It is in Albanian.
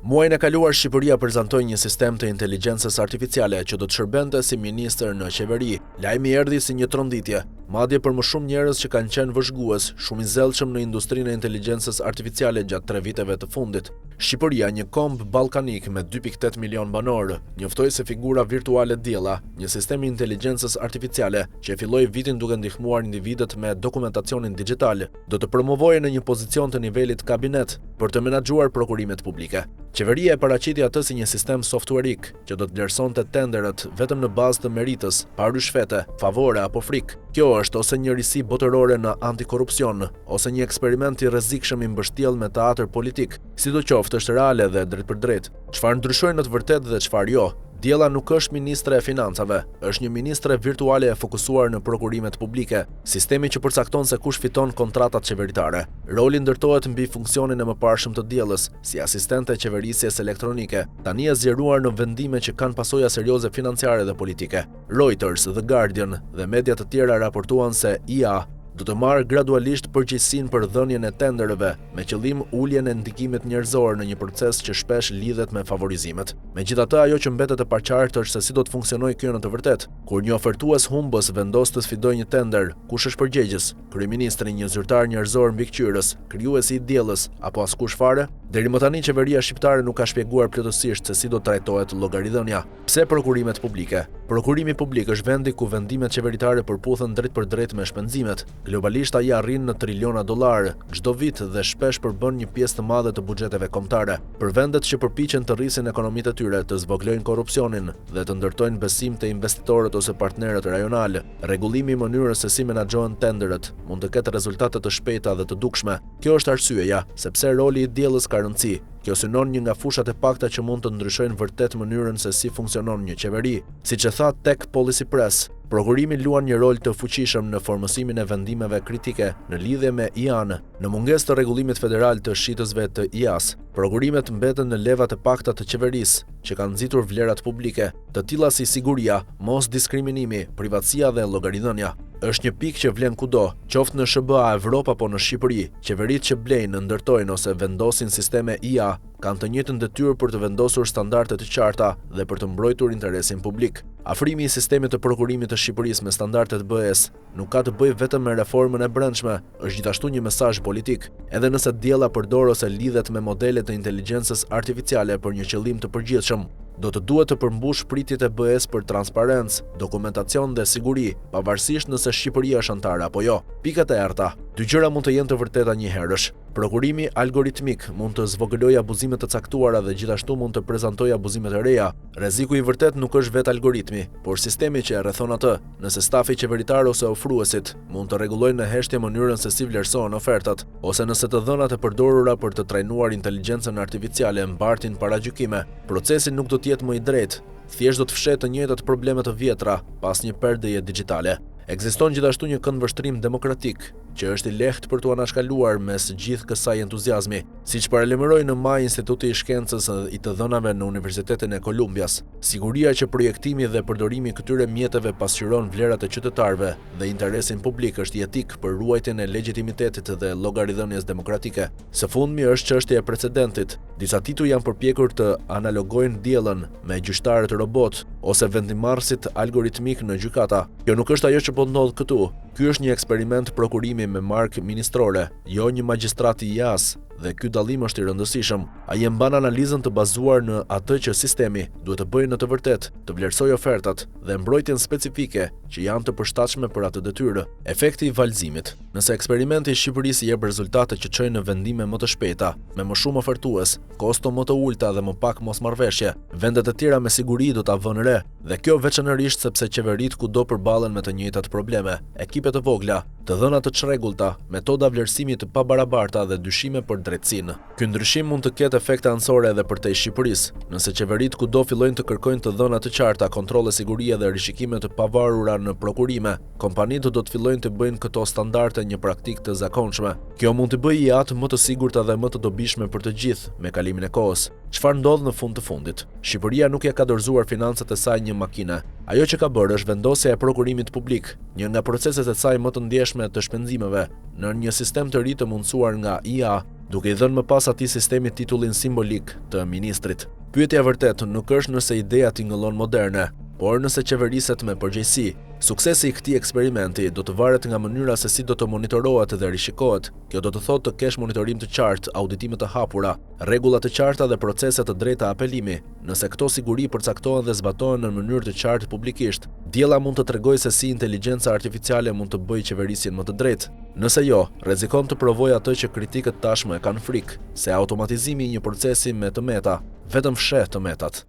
Muajin e kaluar Shqipëria prezantoi një sistem të inteligjencës artificiale që do të shërbente si ministër në qeveri. Lajmi erdhi si një tronditje, madje për më shumë njerëz që kanë qenë vëzhgues, shumë i zellshëm në industrinë e inteligjencës artificiale gjatë 3 viteve të fundit. Shqipëria, një komb ballkanik me 2.8 milion banor, njoftoi se figura virtuale diella, një sistem i inteligjencës artificiale që filloi vitin duke ndihmuar individët me dokumentacionin digjital, do të promovojë në një pozicion të nivelit kabinet për të menaxhuar prokurimet publike. Qeveria e paraqiti atë si një sistem softwareik që do të vlerësonte tenderët vetëm në bazë të meritës, pa ryshfete, favore apo frikë. Kjo është ose një risi botërore në antikorrupsion, ose një eksperiment i rrezikshëm i mbështjellë me teatr politik. Sidoqoftë është reale dhe drejt për drejt. Çfarë ndryshoi në të vërtetë dhe çfarë jo? Diella nuk është ministre e financave, është një ministre virtuale e fokusuar në prokurimet publike, sistemi që përcakton se kush fiton kontratat qeveritare. Roli ndërtohet mbi funksionin e mëparshëm të diellës, si asistente qeverisjes elektronike, tani e zgjeruar në vendime që kanë pasoja serioze financiare dhe politike. Reuters, The Guardian dhe media të tjera raportuan se IA do të marrë gradualisht përgjegjësinë për dhënien e tenderëve, me qëllim uljen e ndikimit njerëzor në një proces që shpesh lidhet me favorizimet. Megjithatë, ajo që mbetet e paqartë është se si do të funksionojë kjo në të vërtetë. Kur një ofertues humbës vendos të sfidojë një tender, kush është përgjegjës? Kryeministri, një zyrtar njerëzor mbikëqyrës, krijuesi i diellës apo askush fare? Deri më tani qeveria shqiptare nuk ka shpjeguar plotësisht se si do trajtohet llogaridhënia. Pse prokurimet publike? Prokurimi publik është vendi ku vendimet qeveritare përputhen drejt për drejt me shpenzimet. Globalisht ai arrin në triliona dollarë çdo vit dhe shpesh përbën një pjesë të madhe të buxheteve kombëtare. Për vendet që përpiqen të rrisin ekonomitë e tyre, të zvoglojnë korrupsionin dhe të ndërtojnë besim te investitorët ose partnerët rajonal, rregullimi i mënyrës se si menaxhohen tenderët mund të ketë rezultate të shpejta dhe të dukshme. Kjo është arsyeja sepse roli i diellës ka rëndësi. Kjo synon një nga fushat e pakta që mund të ndryshojnë vërtet mënyrën se si funksionon një qeveri. Siç e tha Tech Policy Press, prokurimi luan një rol të fuqishëm në formësimin e vendimeve kritike në lidhje me IA-n. Në mungesë të rregullimit federal të shitësve të IA-s, prokurimet mbeten në levat e pakta të qeverisë, që kanë nxitur vlerat publike, të tilla si siguria, mos diskriminimi, privatësia dhe llogaridhënia. Është një pikë që vlen kudo, qoftë në SBA, Evropë apo në Shqipëri. Qeveritë që blejnë, ndërtojnë ose vendosin sisteme IA kanë të njëjtën detyrë për të vendosur standarde të qarta dhe për të mbrojtur interesin publik. Afrimi i sistemit të prokurimit të Shqipërisë me standardet BE-s nuk ka të bëjë vetëm me reformën e brendshme, është gjithashtu një mesazh politik. Edhe nëse diella përdor ose lidhet me modele të inteligjencës artificiale për një qëllim të përgjithshëm, do të duhet të përmbush pritjet e BE-s për transparencë, dokumentacion dhe siguri, pavarësisht nëse Shqipëria është anëtare apo jo. Pikat e errta. Dy gjëra mund të jenë të vërteta njëherësh. Prokurimi algoritmik mund të zvogëlojë abuzimet të caktuara dhe gjithashtu mund të prezantojë abuzimet e reja. Rreziku i vërtet nuk është vetë algoritmi, por sistemi që e rrethon atë. Nëse stafi qeveritar ose ofruesit mund të rregullojnë në heshtje mënyrën se si vlerësohen ofertat, ose nëse të dhënat e përdorura për të trajnuar inteligjencën artificiale mbartin para gjykime, procesi nuk do të jetë më i drejtë. Thjesht do të fshetë të njëjtat probleme të vjetra pas një perdeje digjitale. Ekziston gjithashtu një këndvështrim demokratik që është i lehtë për t'u anashkaluar mes gjithë kësaj entuziazmi, siç paralajmëroi në maj Instituti i Shkencës i të Dhënave në Universitetin e Kolumbias. Siguria që projektimi dhe përdorimi i këtyre mjeteve pasqyron vlerat e qytetarëve dhe interesin publik është jetik për ruajtjen e legjitimitetit dhe llogaridhënies demokratike. Së fundmi është çështja e precedentit. Disa tituj janë përpjekur të analogojnë diellën me gjyqtarët robot ose vendimarrësit algoritmik në gjykata. Kjo nuk është ajo që po ndodh këtu. Ky është një eksperiment prokurimi me markë ministrore, jo një magjistrat i IA-s, dhe ky dallim është i rëndësishëm. Ai e mban analizën të bazuar në atë që sistemi duhet të bëjë në të vërtetë, të vlerësojë ofertat dhe mbrojtjen specifike që janë të përshtatshme për atë detyrë. Efekti i valzimit. Nëse eksperimenti i Shqipërisë jep rezultate që çojnë në vendime më të shpejta, me më shumë ofertues, kosto më të ulta dhe më pak mosmarrveshje, vendet e tjera me siguri do ta vënë re, dhe kjo veçanërisht sepse qeveritë kudo përballen me të njëjtat probleme, ekipe të vogla, të dhëna të çrregullta, metoda vlerësimi të pabarabarta dhe dyshime për drejtësinë. Ky ndryshim mund të ketë efekte anësore edhe për te Shqipërisë. Nëse qeveritë kudo fillojnë të kërkojnë të dhëna të qarta, kontrolle sigurie dhe rishikime të pavarura në prokurime, kompanitë do të fillojnë të bëjnë këto standarde një praktikë të zakonshme. Kjo mund të bëjë IA-t më të sigurta dhe më të dobishme për të gjithë me kalimin e kohës. Çfarë ndodh në fund të fundit? Shqipëria nuk ja ka dorëzuar financat e saj një makine. Ajo që ka bërë është vendosja e prokurimit publik, një nga proceset e saj më të ndjeshme të shpenzimeve, në një sistem të ri të mundësuar nga IA, duke i dhënë më pas atij sistemi titullin simbolik të ministrit. Pyetja e vërtetë nuk është nëse ideja tingëllon moderne, por nëse qeveriset me përgjegjësi. Suksesi i këtij eksperimenti do të varet nga mënyra se si do të monitorohet dhe rishikohet. Kjo do të thotë të kesh monitorim të qartë, auditime të hapura, rregulla të qarta dhe procese të drejta apelimi. Nëse këto siguri përcaktohen dhe zbatohen në mënyrë të qartë publikisht, diella mund të tregojë se si inteligjenca artificiale mund të bëjë qeverisjen më të drejtë. Nëse jo, rrezikon të provojë atë që kritikët tashmë e kanë frikë, se automatizimi i një procesi me të meta vetëm fsheh të metat.